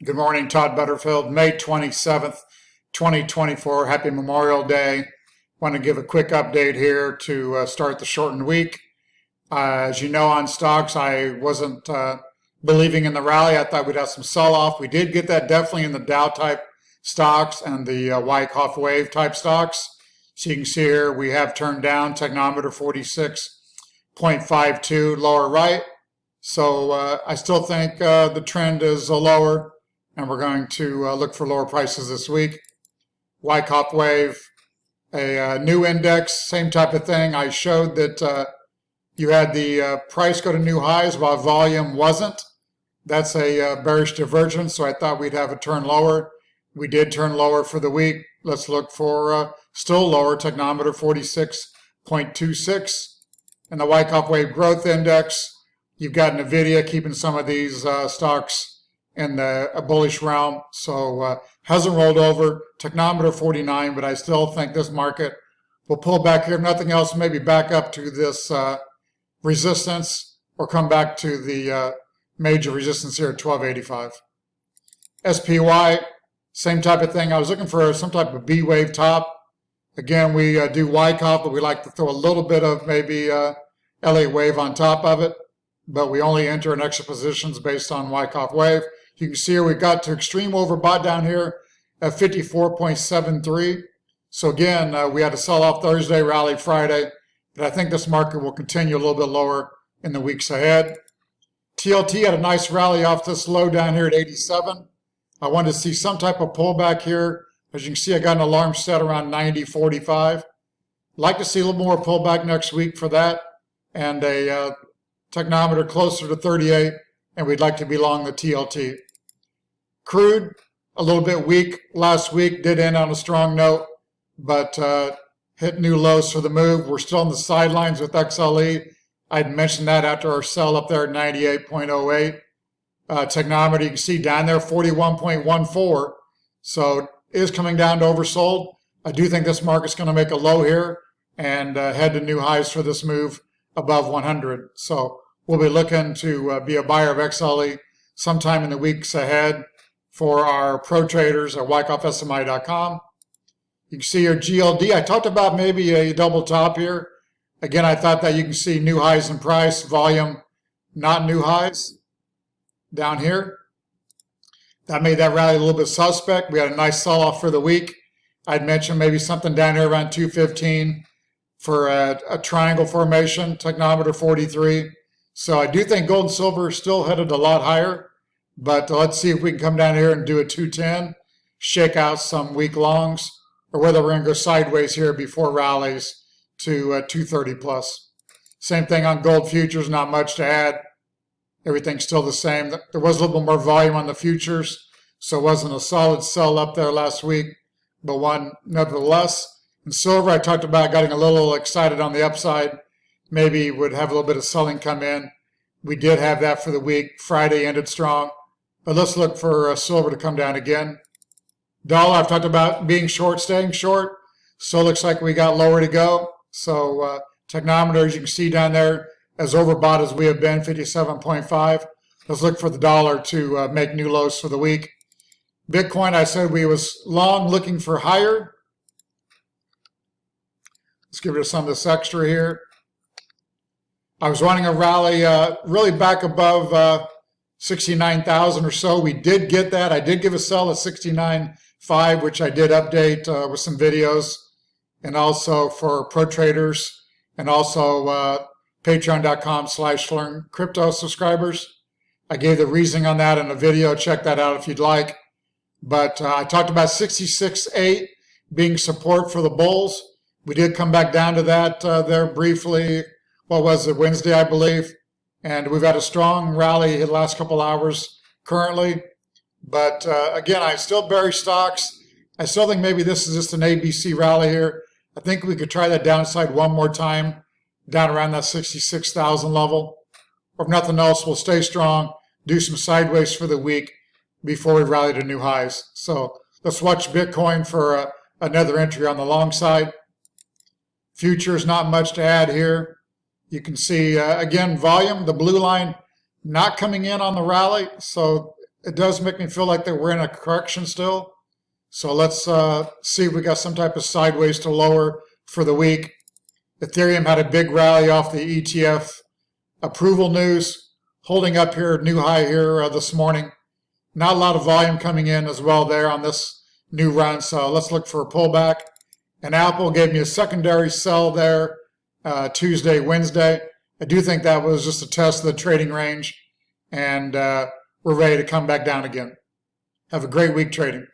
Good morning, Todd Butterfield, May 27th, 2024. Happy Memorial Day. Want to give a quick update here to start the shortened week. As you know, on stocks, I wasn't believing in the rally. I thought we'd have some sell-off. We did get that definitely in the Dow type stocks and the Wyckoff wave type stocks. So you can see here we have turned down technometer 46.52 lower right. So I still think the trend is lower, and we're going to look for lower prices this week. Wyckoff wave, a new index, same type of thing. I showed that you had the price go to new highs while volume wasn't. That's a bearish divergence, so I thought we'd have a turn lower. We did turn lower for the week. Let's look for still lower, technometer 46.26. And the Wyckoff wave growth index, you've got NVIDIA keeping some of these stocks in a bullish realm, so hasn't rolled over. Technometer 49, but I still think this market will pull back here. If nothing else, maybe back up to this resistance or come back to the major resistance here at 1285. SPY, same type of thing. I was looking for some type of B-wave top. Again, we do Wyckoff, but we like to throw a little bit of maybe LA wave on top of it, but we only enter in extra positions based on Wyckoff wave. You can see here we got to extreme overbought down here at 54.73. So again, we had a sell-off Thursday, rally Friday, but I think this market will continue a little bit lower in the weeks ahead. TLT had a nice rally off this low down here at 87. I wanted to see some type of pullback here. As you can see, I got an alarm set around 90.45. Like to see a little more pullback next week for that, and a technometer closer to 38, and we'd like to be long the TLT. Crude, a little bit weak last week, did end on a strong note, but hit new lows for the move. We're still on the sidelines with XLE. I'd mentioned that after our sell up there at 98.08. Technometer, you can see down there, 41.14. So it is coming down to oversold. I do think this market's going to make a low here and head to new highs for this move above 100. So we'll be looking to be a buyer of XLE sometime in the weeks ahead for our pro traders at WyckoffSMI.com. You can see your GLD. I talked about maybe a double top here. Again, I thought that you can see new highs in price, volume, not new highs down here. That made that rally a little bit suspect. We had a nice sell-off for the week. I'd mentioned maybe something down here around 215 for a triangle formation, technometer 43. So I do think gold and silver is still headed a lot higher, but let's see if we can come down here and do a 210, shake out some weak longs, or whether we're going to go sideways here before rallies to 230 plus. Same thing on gold futures, not much to add. Everything's still the same. There was a little bit more volume on the futures, so it wasn't a solid sell up there last week, but one nevertheless. And silver, I talked about getting a little excited on the upside. Maybe would have a little bit of selling come in. We did have that for the week. Friday ended strong. But let's look for silver to come down again. Dollar, I've talked about being short, staying short. So it looks like we got lower to go. So technometer, as you can see down there, as overbought as we have been, 57.5. Let's look for the dollar to make new lows for the week. Bitcoin, I said we was long looking for higher. Let's give it some of this extra here. I was wanting a rally really back above 69,000 or so. We did get that. I did give a sell at 69.5, which I did update with some videos, and also for pro traders, and also patreon.com/learncrypto subscribers. I gave the reasoning on that in a video. Check that out if you'd like. But I talked about 66.8 being support for the bulls. We did come back down to that there briefly. What was it, Wednesday, I believe? And we've had a strong rally in the last couple hours currently. But again, I still bearish stocks. I still think maybe this is just an ABC rally here. I think we could try that downside one more time, down around that 66,000 level. Or if nothing else, we'll stay strong, do some sideways for the week before we rally to new highs. So let's watch Bitcoin for another entry on the long side. Futures, not much to add here. You can see, again, volume, the blue line not coming in on the rally. So it does make me feel like that we're in a correction still. So let's see if we got some type of sideways to lower for the week. Ethereum had a big rally off the ETF approval news, holding up here, new high here this morning. Not a lot of volume coming in as well there on this new run, so let's look for a pullback. And Apple gave me a secondary sell there Tuesday, Wednesday. I do think that was just a test of the trading range, and we're ready to come back down again. Have a great week trading.